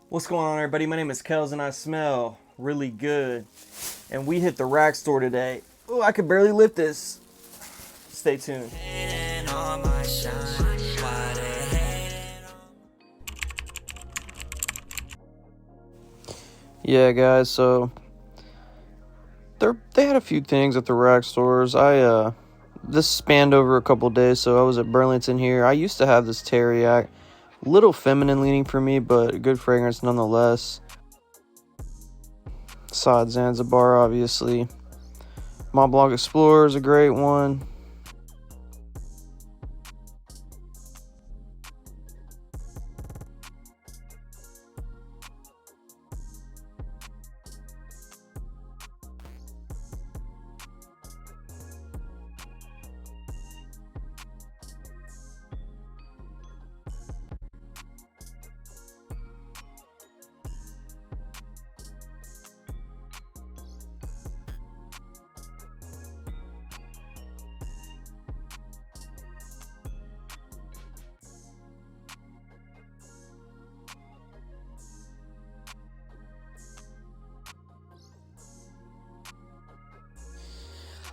What's going on, everybody? My name is Kells and I smell really good. And we hit the rack store today. Oh, I could barely lift this. Stay tuned. Yeah, guys, so they had a few things at the rack stores. This spanned over a couple days, so I was at Burlington here. I used to have this Terriac, little feminine leaning for me, but good fragrance nonetheless. Sod Zanzibar, obviously. Mont Blanc Explorer is a great one.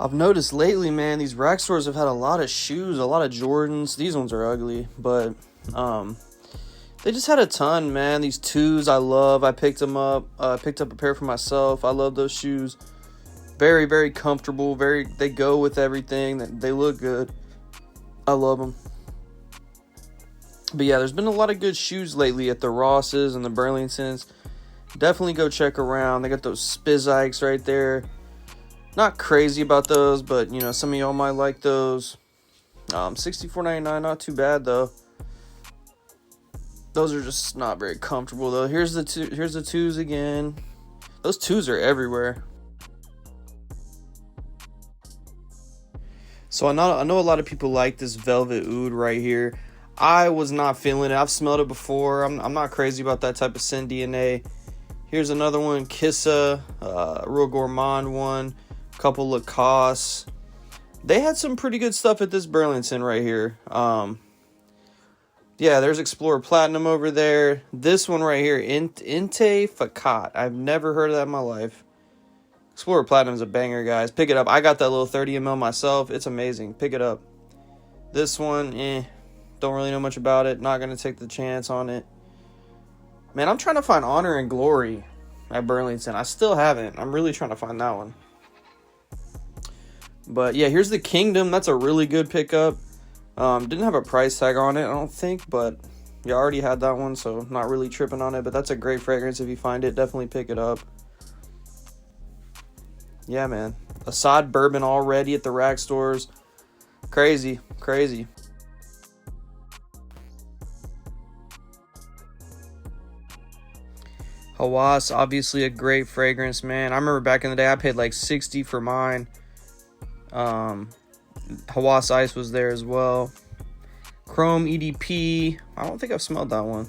I've noticed lately, man, these rack stores have had a lot of shoes, a lot of Jordans. These ones are ugly, but they just had a ton, man. These twos I love. I picked them up. Picked up a pair for myself. I love those shoes. Very, very comfortable. They go with everything. They look good. I love them. But yeah, there's been a lot of good shoes lately at the Rosses and the Burlingtons. Definitely go check around. They got those Spizikes right there. Not crazy about those, but you know, some of y'all might like those. $64.99, not too bad though. Those are just not very comfortable though. Here's the twos again. Those twos are everywhere. So I know a lot of people like this Velvet Oud right here. I was not feeling it. I've smelled it before. I'm not crazy about that type of scent DNA. Here's another one, Kissa, real gourmand one. Couple Lacoste. They had some pretty good stuff at this Burlington right here. Yeah, there's Explorer Platinum over there. This one right here, Enti Fakat. I've never heard of that in my life. Explorer Platinum is a banger, guys. Pick it up. I got that little 30 ml myself. It's amazing. Pick it up. This one, don't really know much about it. Not going to take the chance on it. Man, I'm trying to find Honor and Glory at Burlington. I still haven't. I'm really trying to find that one. But yeah, here's the Kingdom. That's a really good pickup. Didn't have a price tag on it, I don't think, but you already had that one, so not really tripping on it. But that's a great fragrance. If you find it, definitely pick it up. Yeah, man. Assad Bourbon already at the rack stores. Crazy, crazy. Hawass, obviously a great fragrance, man. I remember back in the day, I paid like $60 for mine. Hawass Ice was there as well. Chrome EDP. I don't think I've smelled that one.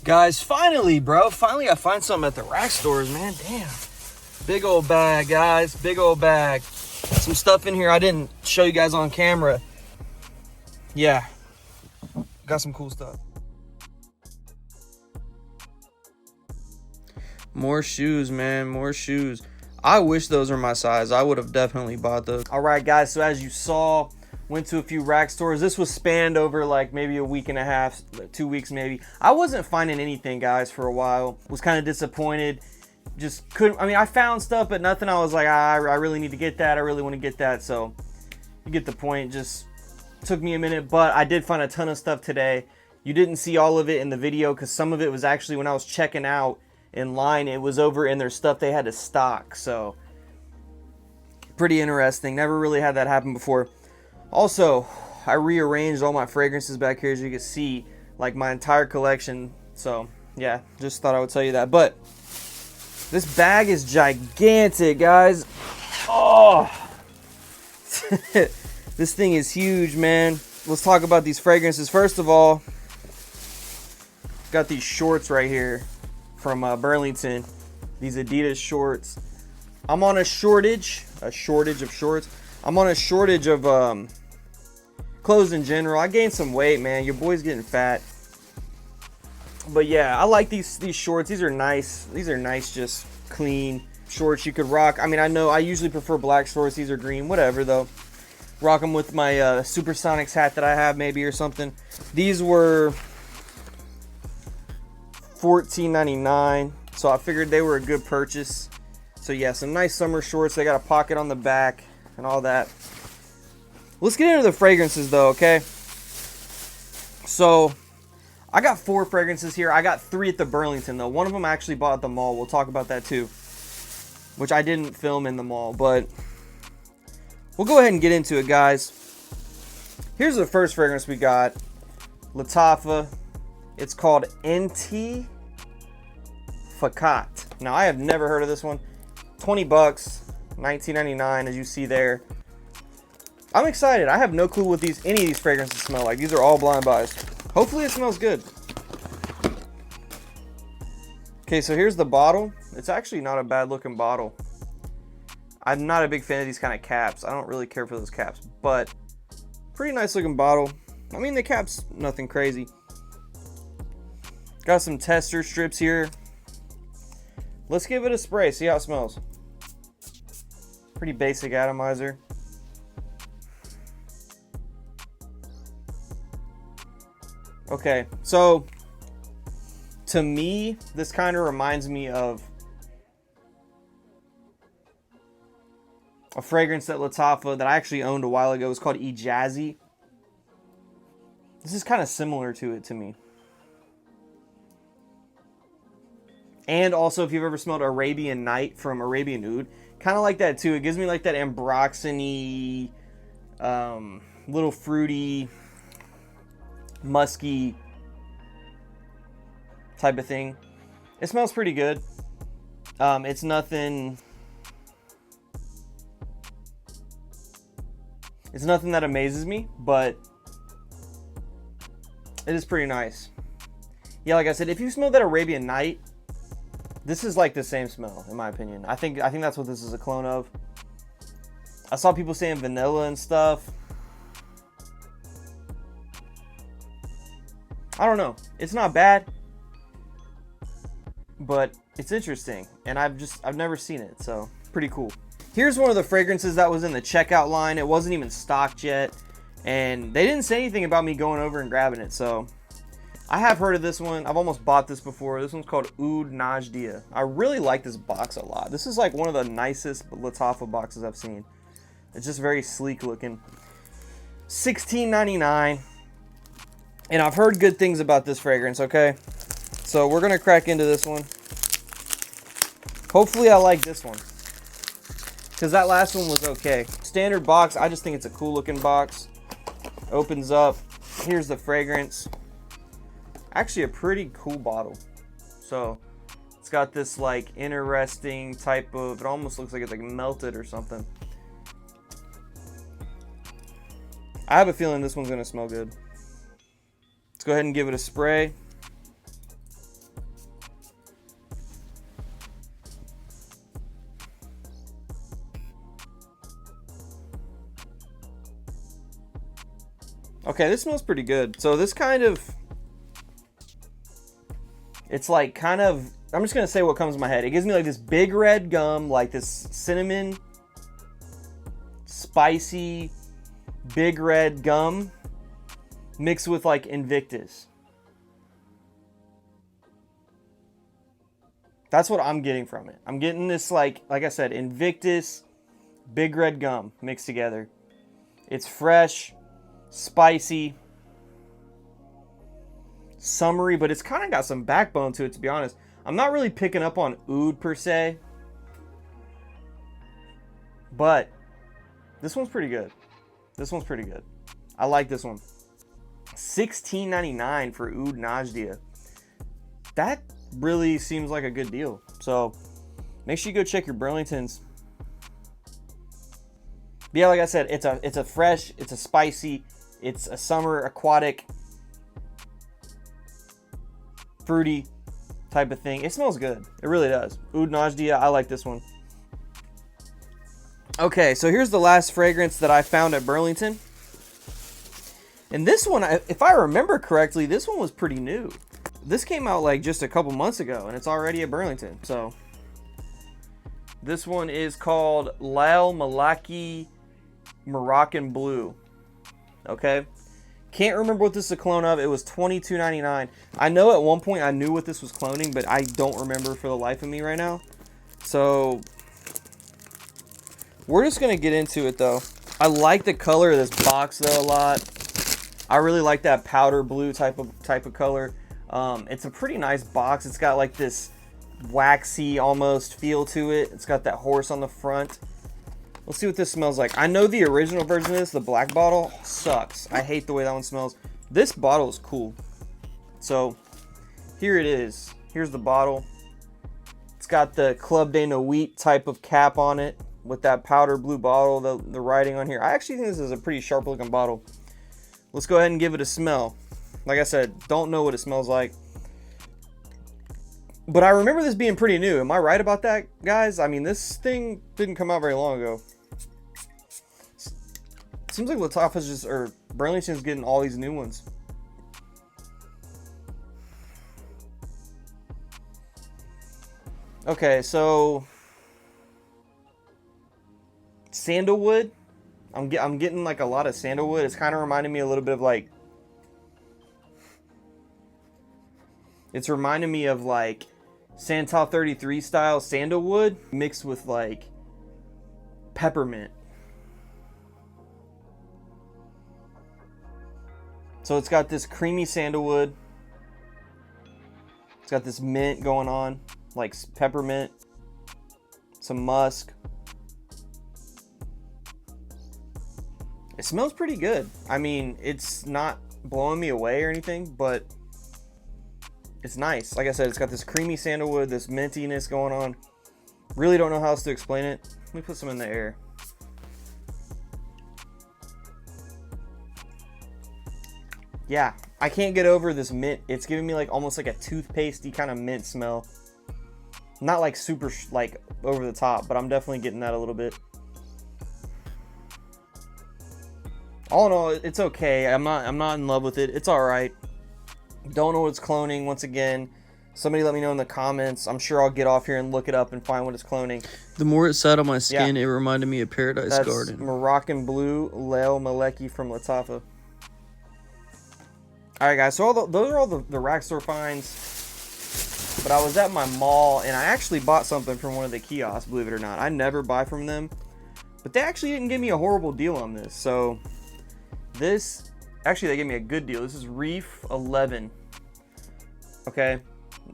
Guys, finally, bro. Finally, I find something at the rack stores, man. Damn. Big old bag, guys. Big old bag. Some stuff in here I didn't show you guys on camera. Yeah. Got some cool stuff. More shoes, man. More shoes. I wish those were my size. I would have definitely bought those. All right, guys. So as you saw, went to a few rack stores. This was spanned over like maybe a week and a half, 2 weeks maybe. I wasn't finding anything, guys, for a while. Was kind of disappointed. Just couldn't. I mean, I found stuff, but nothing. I was like, I really need to get that. I really want to get that. So you get the point. Just took me a minute, but I did find a ton of stuff today. You didn't see all of it in the video because some of it was actually when I was checking out in line. It was over in their stuff they had to stock. So pretty interesting. Never really had that happen before. Also, I rearranged all my fragrances back here, as you can see, like my entire collection. So yeah, just thought I would tell you that. But this bag is gigantic, guys. Oh, this thing is huge, man. Let's talk about these fragrances. First of all, got these shorts right here from Burlington. These Adidas shorts. I'm on a shortage of shorts. I'm on a shortage of clothes in general. I gained some weight, man. Your boy's getting fat. But yeah, I like these shorts. These are nice. These are nice, just clean shorts you could rock. I mean, I know I usually prefer black shorts. These are green, whatever though. Rock them with my Supersonics hat that I have maybe or something. These were $14.99, so I figured they were a good purchase. So yeah, some nice summer shorts. They got a pocket on the back and all that. Let's get into the fragrances though, okay? So I got 4 fragrances here. I got 3 at the Burlington though. One of them I actually bought at the mall. We'll talk about that too, which I didn't film in the mall, but we'll go ahead and get into it, guys. Here's the first fragrance we got. Lattafa. It's called Enti Fakat. Now, I have never heard of this one. 20 bucks, $19.99, as you see there. I'm excited. I have no clue what any of these fragrances smell like. These are all blind buys. Hopefully it smells good. Okay, so here's the bottle. It's actually not a bad looking bottle. I'm not a big fan of these kind of caps. I don't really care for those caps, but pretty nice looking bottle. I mean, the cap's nothing crazy. Got some tester strips here. Let's give it a spray, see how it smells. Pretty basic atomizer. Okay, so to me, this kind of reminds me of a fragrance that Lattafa that I actually owned a while ago. It was called Jazzy. This is kind of similar to it to me. And also, if you've ever smelled Arabian Night from Arabian Oud, kind of like that too. It gives me like that ambroxany, little fruity, musky type of thing. It smells pretty good. It's nothing that amazes me, but it is pretty nice. Yeah, like I said, if you smell that Arabian Night, this is like the same smell, in my opinion. I think that's what this is a clone of. I saw people saying vanilla and stuff. I don't know. It's not bad, but it's interesting, and I've never seen it, so pretty cool. Here's one of the fragrances that was in the checkout line. It wasn't even stocked yet, and they didn't say anything about me going over and grabbing it, so I have heard of this one. I've almost bought this before. This one's called Oud Najdia. I really like this box a lot. This is like one of the nicest Lattafa boxes I've seen. It's just very sleek looking. $16.99. And I've heard good things about this fragrance, okay? So we're going to crack into this one. Hopefully I like this one, because that last one was okay. Standard box. I just think it's a cool looking box. Opens up. Here's the fragrance. Actually a pretty cool bottle. So it's got this like interesting type of, it almost looks like it's like melted or something. I have a feeling this one's gonna smell good. Let's go ahead and give it a spray. Okay, this smells pretty good. So this kind of, it's like kind of, I'm just gonna say what comes to my head. It gives me like this big red gum, like this cinnamon, spicy, big red gum mixed with like Invictus. That's what I'm getting from it. I'm getting this like I said, Invictus, big red gum mixed together. It's fresh, spicy, summery, but it's kind of got some backbone to it, to be honest. I'm not really picking up on oud per se, but this one's pretty good. This one's pretty good. I like this one. $16.99 for Oud Najdia. That really seems like a good deal. So make sure you go check your Burlingtons. But yeah, like I said, it's a fresh, it's a spicy, it's a summer aquatic, fruity type of thing. It smells good. It really does. Oud Najdia, I like this one. Okay, so here's the last fragrance that I found at Burlington. And this one, if I remember correctly, this one was pretty new. This came out like just a couple months ago, and it's already at Burlington. So this one is called Lail Malaki Moroccan Blue. Okay, can't remember what this is a clone of. It was $22.99. I know at one point I knew what this was cloning, but I don't remember for the life of me right now. So we're just gonna get into it though. I like the color of this box though a lot. I really like that powder blue type of color. It's a pretty nice box. It's got like this waxy almost feel to it. It's got that horse on the front. Let's see what this smells like. I know the original version of this, the black bottle, sucks. I hate the way that one smells. This bottle is cool. So here it is. Here's the bottle. It's got the Club de Nuit type of cap on it with that powder blue bottle, the writing on here. I actually think this is a pretty sharp looking bottle. Let's go ahead and give it a smell. Like I said, don't know what it smells like. But I remember this being pretty new. Am I right about that, guys? I mean, this thing didn't come out very long ago. Seems like Lattafa's just, or Burlington's getting all these new ones. Okay, so sandalwood. I'm getting like a lot of sandalwood. It's kind of reminding me a little bit of like, it's reminding me of like Santal 33 style sandalwood mixed with like peppermint. So it's got this creamy sandalwood. It's got this mint going on, like peppermint, some musk. It smells pretty good. I mean, it's not blowing me away or anything, but it's nice. Like I said, it's got this creamy sandalwood, this mintiness going on. Really don't know how else to explain it. Let me put some in the air. Yeah, I can't get over this mint. It's giving me like almost like a toothpastey kind of mint smell. Not like super like over the top, but I'm definitely getting that a little bit. All in all, it's okay. I'm not in love with it. It's all right. Don't know what's cloning. Once again, somebody let me know in the comments. I'm sure I'll get off here and look it up and find what it's cloning. The more it sat on my skin, It reminded me of Paradise Garden. Moroccan Blue, Lail Malaki from Lattafa. All right, guys. So those are all the rack store finds. But I was at my mall and I actually bought something from one of the kiosks. Believe it or not, I never buy from them, but they actually didn't give me a horrible deal on this. So this, actually, they gave me a good deal. This is Reef 11. Okay.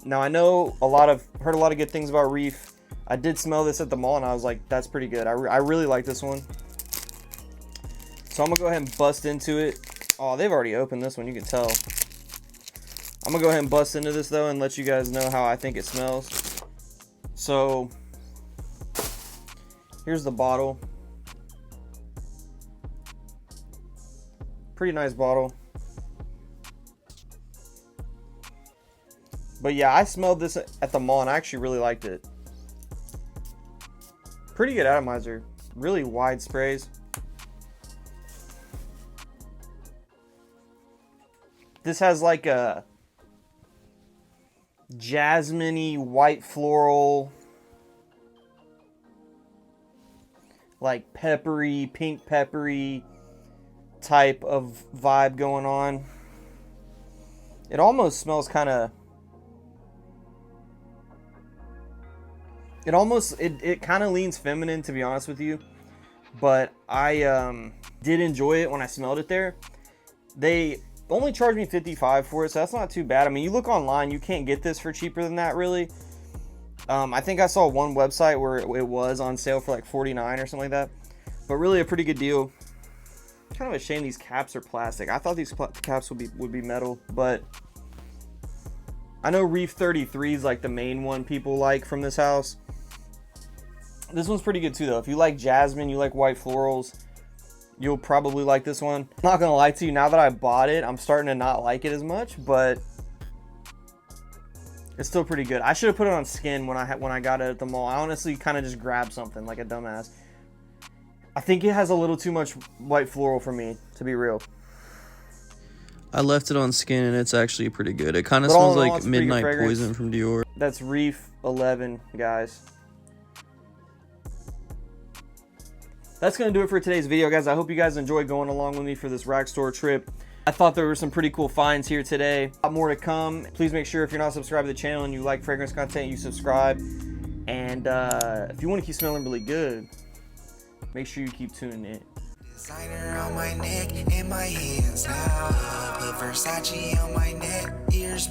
Now I know heard a lot of good things about Reef. I did smell this at the mall and I was like, that's pretty good. I really like this one. So I'm gonna go ahead and bust into it. Oh, they've already opened this one, you can tell. I'm gonna go ahead and bust into this though and let you guys know how I think it smells. So here's the bottle. Pretty nice bottle. But yeah, I smelled this at the mall and I actually really liked it. Pretty good atomizer. Really wide sprays. This has like a jasmine-y, white floral, like peppery, pink peppery type of vibe going on. It almost smells kind of, it kind of leans feminine, to be honest with you, but I did enjoy it when I smelled it there. They only charged me $55 for it, so that's not too bad. I mean, you look online, you can't get this for cheaper than that, really. I think I saw one website where it was on sale for like $49 or something like that, but really a pretty good deal. Kind of a shame these caps are plastic. I thought these caps would be metal, but I know Reef 33 is like the main one people like from this house. This one's pretty good too though. If you like jasmine, you like white florals, you'll probably like this one. I'm not gonna lie to you, now that I bought it, I'm starting to not like it as much, but it's still pretty good. I should have put it on skin when I got it at the mall. I honestly kind of just grabbed something like a dumbass. I think it has a little too much white floral for me, to be real. I left it on skin and it's actually pretty good. It kind of smells like Midnight Poison from Dior. That's Reef 11, guys. That's going to do it for today's video, guys. I hope you guys enjoyed going along with me for this rack store trip. I thought there were some pretty cool finds here today. A lot more to come. Please make sure if you're not subscribed to the channel and you like fragrance content, you subscribe. And if you want to keep smelling really good, make sure you keep tuning in. Designer on my neck and my hands now. Put Versace on my neck, ears